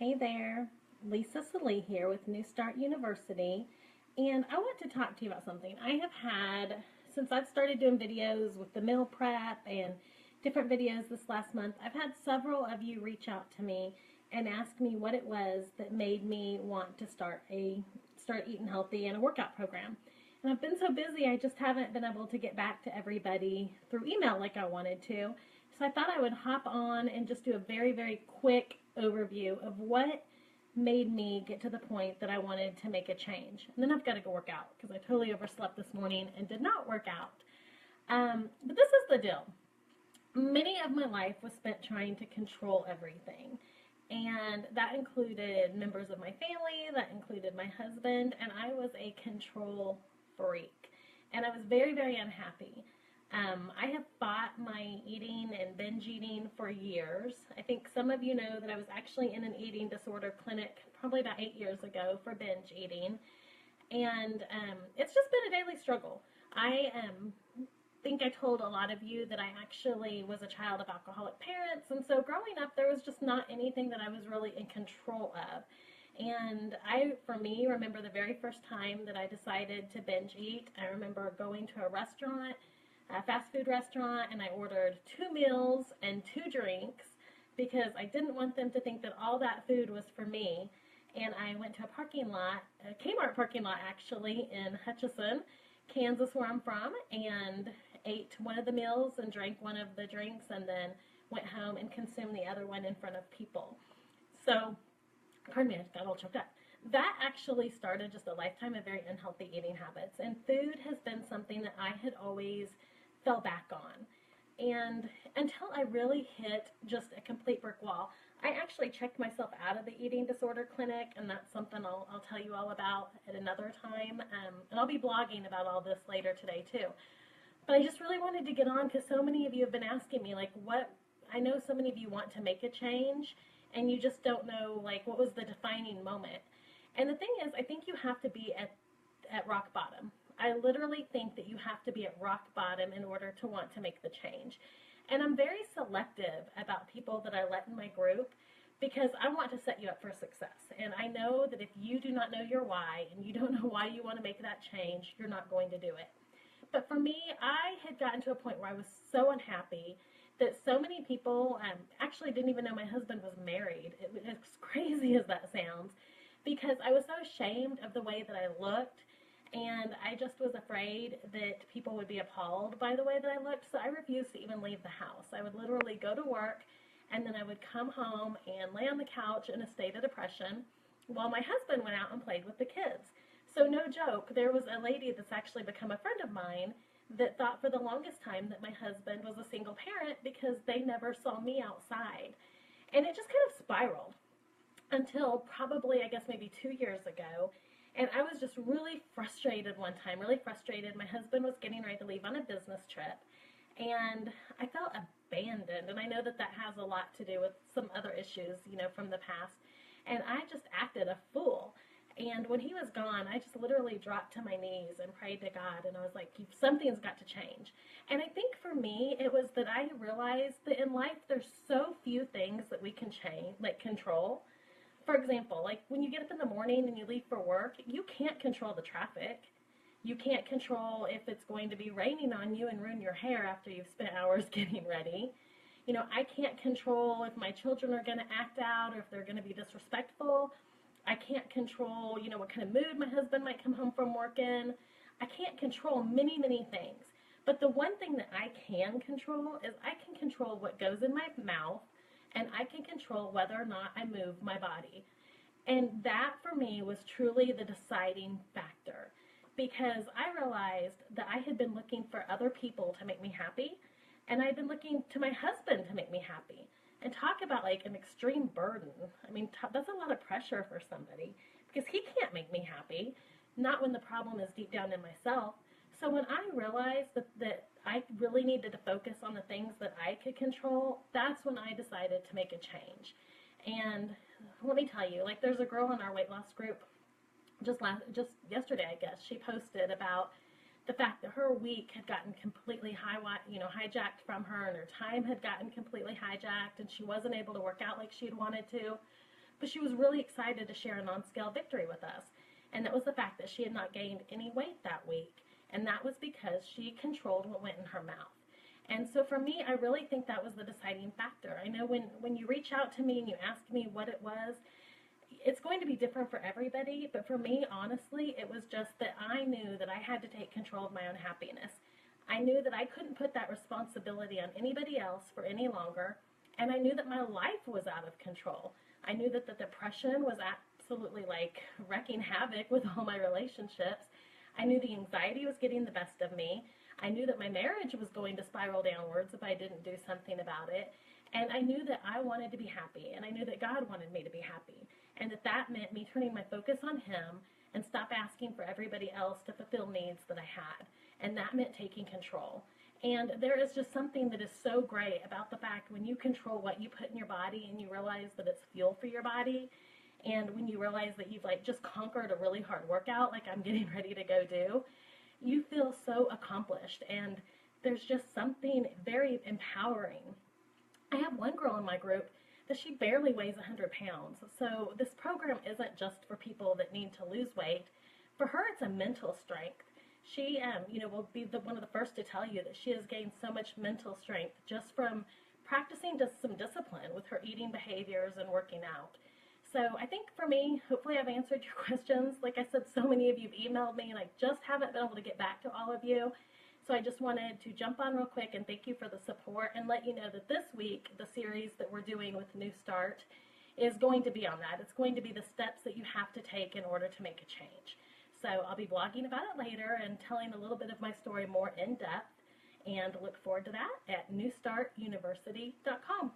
Hey there, Lisa Salee here with New Start University, and I want to talk to you about something. I have had, since I've started doing videos with the meal prep and different videos this last month, I've had several of you reach out to me and ask me what it was that made me want to start eating healthy and a workout program. And I've been so busy, I just haven't been able to get back to everybody through email like I wanted to. So I thought I would hop on and just do a very, very quick overview of what made me get to the point that I wanted to make a change. And then I've got to go work out because I totally overslept this morning and did not work out. But this is the deal. Many of my life was spent trying to control everything. And that included members of my family, that included my husband, and I was a control freak. And I was very, very unhappy. I have fought my eating and binge eating for years. I think some of you know that I was actually in an eating disorder clinic probably about 8 years ago for binge eating. And it's just been a daily struggle. I think I told a lot of you that I actually was a child of alcoholic parents. And so growing up, there was just not anything that I was really in control of. And for me, remember the very first time that I decided to binge eat. I remember going to a fast food restaurant, and I ordered 2 meals and 2 drinks because I didn't want them to think that all that food was for me. And I went to a Kmart parking lot actually in Hutchinson, Kansas, where I'm from, and ate one of the meals and drank one of the drinks, and then went home and consumed the other one in front of people. So, pardon me, I got all choked up. That actually started just a lifetime of very unhealthy eating habits, and food has been something that I had always fell back on. And until I really hit just a complete brick wall, I actually checked myself out of the eating disorder clinic, and that's something I'll tell you all about at another time. And I'll be blogging about all this later today too. But I just really wanted to get on because so many of you have been asking me, like, I know so many of you want to make a change, and you just don't know, like, what was the defining moment. And the thing is, I think you have to be at rock bottom. I literally think that you have to be at rock bottom in order to want to make the change. And I'm very selective about people that I let in my group because I want to set you up for success. And I know that if you do not know your why and you don't know why you want to make that change, you're not going to do it. But for me, I had gotten to a point where I was so unhappy that so many people actually didn't even know my husband was married. As crazy as that sounds, because I was so ashamed of the way that I looked. And I just was afraid that people would be appalled by the way that I looked, so I refused to even leave the house. I would literally go to work, and then I would come home and lay on the couch in a state of depression while my husband went out and played with the kids. So no joke, there was a lady that's actually become a friend of mine that thought for the longest time that my husband was a single parent because they never saw me outside. And it just kind of spiraled until probably, I guess, maybe 2 years ago. And I was just really frustrated one time, really frustrated. My husband was getting ready to leave on a business trip, and I felt abandoned. And I know that that has a lot to do with some other issues, from the past. And I just acted a fool. And when he was gone, I just literally dropped to my knees and prayed to God. And I was like, something's got to change. And I think for me, it was that I realized that in life, there's so few things that we can change, like control. For example, like when you get up in the morning and you leave for work, you can't control the traffic. You can't control if it's going to be raining on you and ruin your hair after you've spent hours getting ready. I can't control if my children are going to act out or if they're going to be disrespectful. I can't control, what kind of mood my husband might come home from work in. I can't control many, many things. But the one thing that I can control is I can control what goes in my mouth, and I can control whether or not I move my body. And that, for me, was truly the deciding factor, because I realized that I had been looking for other people to make me happy, and I'd been looking to my husband to make me happy. And talk about, like, an extreme burden. I mean, that's a lot of pressure for somebody, because he can't make me happy, not when the problem is deep down in myself. So when I realized that I really needed to focus on the things that I could control, that's when I decided to make a change. And let me tell you, like, there's a girl in our weight loss group, just yesterday, I guess, she posted about the fact that her week had gotten completely hijacked from her, and her time had gotten completely hijacked, and she wasn't able to work out like she'd wanted to. but she was really excited to share a non-scale victory with us. And that was the fact that she had not gained any weight that week. And that was because she controlled what went in her mouth. And so for me, I really think that was the deciding factor. I know when you reach out to me and you ask me what it was, it's going to be different for everybody. But for me, honestly, it was just that I knew that I had to take control of my own happiness. I knew that I couldn't put that responsibility on anybody else for any longer. And I knew that my life was out of control. I knew that the depression was absolutely like wreaking havoc with all my relationships. I knew the anxiety was getting the best of me. I knew that my marriage was going to spiral downwards if I didn't do something about it. And I knew that I wanted to be happy, and I knew that God wanted me to be happy, and that meant me turning my focus on Him and stop asking for everybody else to fulfill needs that I had. And that meant taking control. And there is just something that is so great about the fact when you control what you put in your body and you realize that it's fuel for your body, and when you realize that you've like just conquered a really hard workout like I'm getting ready to go do, you feel so accomplished, and there's just something very empowering. I have one girl in my group that she barely weighs 100 pounds. So this program isn't just for people that need to lose weight. For her, it's a mental strength. She, will be one of the first to tell you that she has gained so much mental strength just from practicing just some discipline with her eating behaviors and working out. So I think for me, hopefully I've answered your questions. Like I said, so many of you have emailed me and I just haven't been able to get back to all of you. So I just wanted to jump on real quick and thank you for the support and let you know that this week, the series that we're doing with New Start is going to be on that. It's going to be the steps that you have to take in order to make a change. So I'll be blogging about it later and telling a little bit of my story more in depth, and look forward to that at newstartuniversity.com.